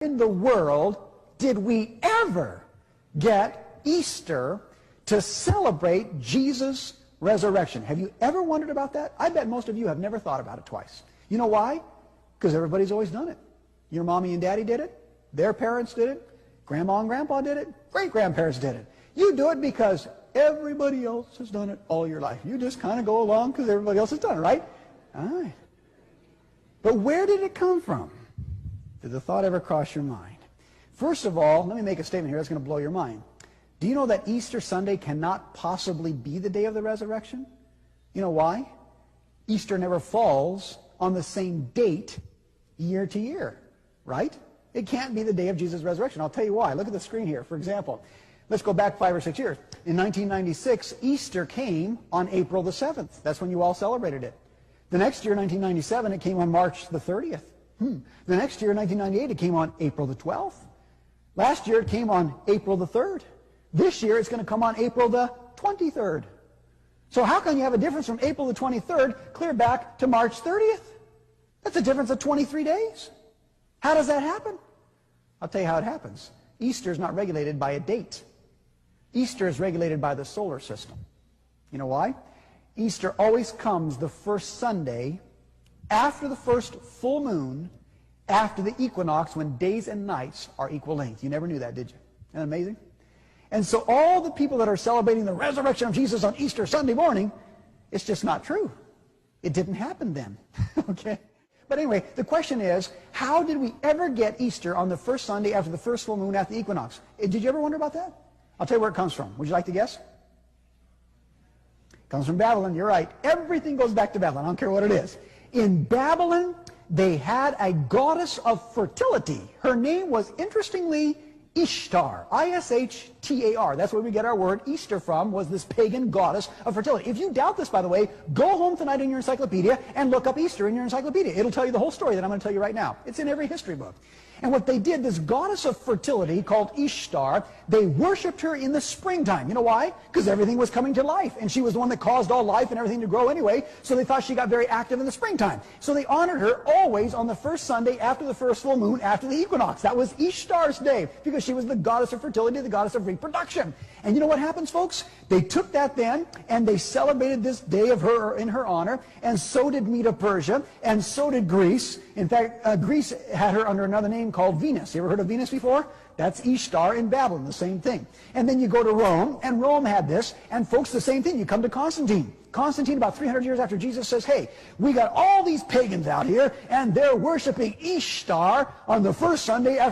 in the world did we ever get Easter to celebrate Jesus' resurrection? Have you ever wondered about that? I bet most of you have never thought about it twice. You know why? Because everybody's always done it. Your mommy and daddy did it. Their parents did it. Grandma and grandpa did it. Great-grandparents did it. You do it because everybody else has done it all your life. You just kind of go along because everybody else has done it, right? All right. But where did it come from? Did the thought ever cross your mind? First of all, let me make a statement here that's going to blow your mind. Do you know that Easter Sunday cannot possibly be the day of the resurrection? You know why? Easter never falls on the same date year to year, right? It can't be the day of Jesus' resurrection. I'll tell you why. Look at the screen here. For example, let's go back 5 or 6 years. In 1996, Easter came on April the 7th. That's when you all celebrated it. The next year, 1997, it came on March the 30th. The next year, 1998, it came on April the 12th. Last year, it came on April the 3rd. This year, it's going to come on April the 23rd. So how can you have a difference from April the 23rd clear back to March 30th? That's a difference of 23 days. How does that happen? I'll tell you how it happens. Easter is not regulated by a date. Easter is regulated by the solar system. You know why? Easter always comes the first Sunday after the first full moon, after the equinox, when days and nights are equal length. You never knew that, did you? Isn't that amazing? And so all the people that are celebrating the resurrection of Jesus on Easter Sunday morning, it's just not true. It didn't happen then. Okay? But anyway, the question is, how did we ever get Easter on the first Sunday after the first full moon after the equinox? Did you ever wonder about that? I'll tell you where it comes from. Would you like to guess? It comes from Babylon. You're right. Everything goes back to Babylon. I don't care what it is. In Babylon, they had a goddess of fertility. Her name was, interestingly, Ishtar. I-S-H-T-A-R. That's where we get our word Easter from, was this pagan goddess of fertility. If you doubt this, by the way, go home tonight in your encyclopedia and look up Easter in your encyclopedia. It'll tell you the whole story that I'm going to tell you right now. It's in every history book. And what they did, this goddess of fertility called Ishtar, they worshipped her in the springtime. You know why? Because everything was coming to life. And she was the one that caused all life and everything to grow anyway. So they thought she got very active in the springtime. So they honored her always on the first Sunday after the first full moon, after the equinox. That was Ishtar's day, because she was the goddess of fertility, the goddess of reproduction. And you know what happens, folks? They took that then, and they celebrated this day of her in her honor, and so did Medo-Persia, and so did Greece. In fact, Greece had her under another name called Venus. You ever heard of Venus before? That's Ishtar in Babylon, the same thing. And then you go to Rome, and Rome had this, and folks, the same thing. You come to Constantine. Constantine, about 300 years after Jesus, says, hey, we got all these pagans out here, and they're worshiping Ishtar on the first Sunday after